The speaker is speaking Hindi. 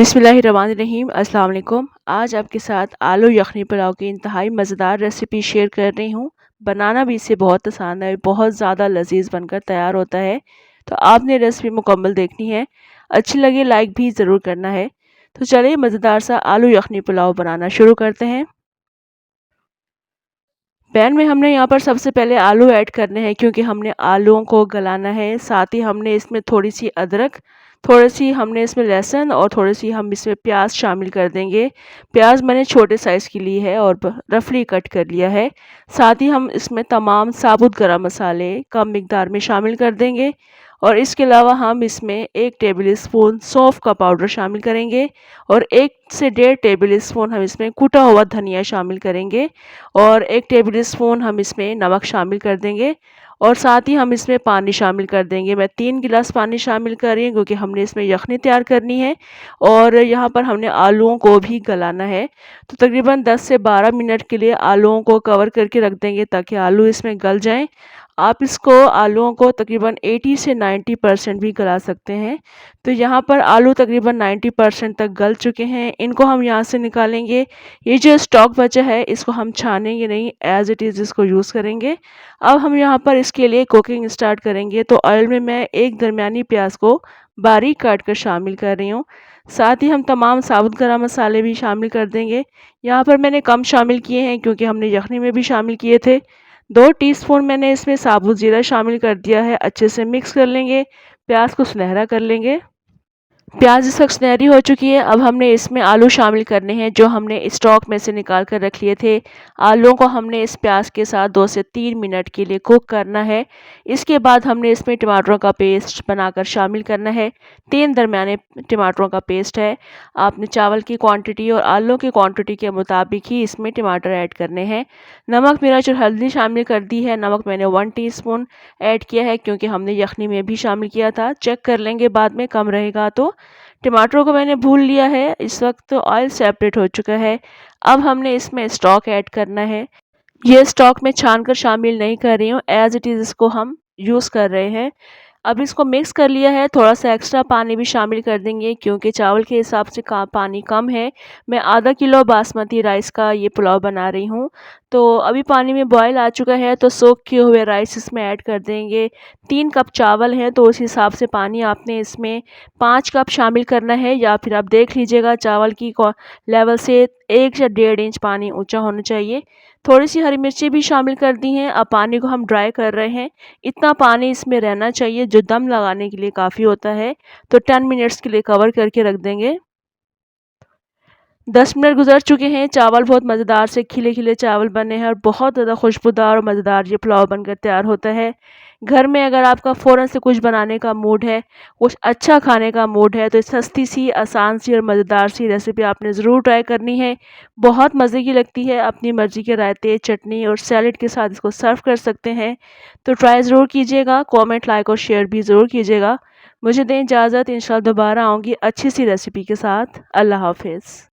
बिस्मिल्लाहिर्रहमानिर्रहीम अस्सलाम वालेकुम। आज आपके साथ आलू यखनी पुलाव की इंतहाई मज़ेदार रेसिपी शेयर कर रही हूँ। बनाना भी इसे बहुत आसान है, बहुत ज़्यादा लजीज बनकर तैयार होता है। तो आपने रेसिपी मुकम्मल देखनी है, अच्छी लगे लाइक भी ज़रूर करना है। तो चलिए मज़ेदार सा आलू यखनी पुलाव बनाना शुरू करते हैं। पैन में हमने यहाँ पर सबसे पहले आलू ऐड करने हैं, क्योंकि हमने आलूओं को गलाना है। साथ ही हमने इसमें थोड़ी सी अदरक, थोड़ी सी हमने इसमें लहसुन और थोड़ी सी हम इसमें प्याज शामिल कर देंगे। प्याज मैंने छोटे साइज़ की ली है और रफली कट कर लिया है। साथ ही हम इसमें तमाम साबुत गरम मसाले कम मिकदार में शामिल कर देंगे और इसके अलावा हम इसमें 1 टेबल स्पून सौंफ का पाउडर शामिल करेंगे और 1 से 1.5 टेबल स्पून हम इसमें कुटा हुआ धनिया शामिल करेंगे और 1 टेबल स्पून हम इसमें नमक शामिल कर देंगे और साथ ही हम इसमें पानी शामिल कर देंगे। मैं 3 गिलास पानी शामिल कर रही हूँ, क्योंकि हमने इसमें यखनी तैयार करनी है और यहाँ पर हमने आलूओं को भी गलाना है। तो तकरीबन 10 से 12 मिनट के लिए आलूओं को कवर करके रख देंगे, ताकि आलू इसमें गल जाएं। आप इसको आलूओं को तकरीबन 80 से 90% भी गला सकते हैं। तो यहाँ पर आलू तकरीबन 90% तक गल चुके हैं। इनको हम यहाँ से निकालेंगे। ये जो स्टॉक बचा है इसको हम छानेंगे नहीं, एज़ इट इज़ इसको यूज़ करेंगे। अब हम यहाँ पर इसके लिए कुकिंग स्टार्ट करेंगे। तो ऑयल में मैं एक दरमियानी प्याज को बारीक काट कर शामिल कर रही हूँ। साथ ही हम तमाम साबुत गरम मसाले भी शामिल कर देंगे। यहाँ पर मैंने कम शामिल किए हैं, क्योंकि हमने यखनी में भी शामिल किए थे। 2 टीस्पून मैंने इसमें साबुत ज़ीरा शामिल कर दिया है। अच्छे से मिक्स कर लेंगे, प्याज को सुनहरा कर लेंगे। प्याज इस वक्त सुनहरी हो चुकी है। अब हमने इसमें आलू शामिल करने हैं, जो हमने स्टॉक में से निकाल कर रख लिए थे। आलूओं को हमने इस प्याज के साथ 2 से 3 मिनट के लिए कुक करना है। इसके बाद हमने इसमें टमाटरों का पेस्ट बनाकर शामिल करना है। 3 दरमियाने टमाटरों का पेस्ट है। आपने चावल की क्वांटिटी और आलू की क्वांटिटी के मुताबिक ही इसमें टमाटर ऐड करने हैं। नमक, मिर्च और हल्दी शामिल कर दी है। नमक मैंने 1 टीस्पून ऐड किया है, क्योंकि हमने यखनी में भी शामिल किया था। चेक कर लेंगे बाद में कम रहेगा तो। टमाटरों को मैंने भून लिया है। इस वक्त ऑयल सेपरेट हो चुका है। अब हमने इसमें स्टॉक ऐड करना है। ये स्टॉक मैं छान कर शामिल नहीं कर रही हूँ, एज़ इट इज़ इसको हम यूज़ कर रहे हैं। अब इसको मिक्स कर लिया है। थोड़ा सा एक्स्ट्रा पानी भी शामिल कर देंगे, क्योंकि चावल के हिसाब से पानी कम है। मैं आधा किलो बासमती राइस का ये पुलाव बना रही हूँ। तो अभी पानी में बॉयल आ चुका है, तो सोक किए हुए राइस इसमें ऐड कर देंगे। 3 कप चावल हैं, तो उस हिसाब से पानी आपने इसमें 5 कप शामिल करना है, या फिर आप देख लीजिएगा चावल की लेवल से 1 या 1.5 इंच पानी ऊंचा होना चाहिए। थोड़ी सी हरी मिर्ची भी शामिल कर दी हैं। अब पानी को हम ड्राई कर रहे हैं। इतना पानी इसमें रहना चाहिए जो दम लगाने के लिए काफ़ी होता है। तो 10 मिनट्स के लिए कवर करके रख देंगे। 10 मिनट गुजर चुके हैं। चावल बहुत मज़ेदार से खिले खिले चावल बने हैं और बहुत ज़्यादा खुशबूदार और मज़ेदार ये पुलाव बनकर तैयार होता है। घर में अगर आपका फ़ौरन से कुछ बनाने का मूड है, कुछ अच्छा खाने का मूड है, तो सस्ती सी, आसान सी और मज़ेदार सी रेसिपी आपने ज़रूर ट्राई करनी है। बहुत मज़े की लगती है। अपनी मर्ज़ी के रायते, चटनी और सैलेड के साथ इसको सर्व कर सकते हैं। तो ट्राई ज़रूर कीजिएगा। कमेंट, लाइक और शेयर भी ज़रूर कीजिएगा। मुझे दें इजाज़त। इंशाल्लाह दोबारा आऊँगी अच्छी सी रेसिपी के साथ। अल्लाह हाफ़िज़।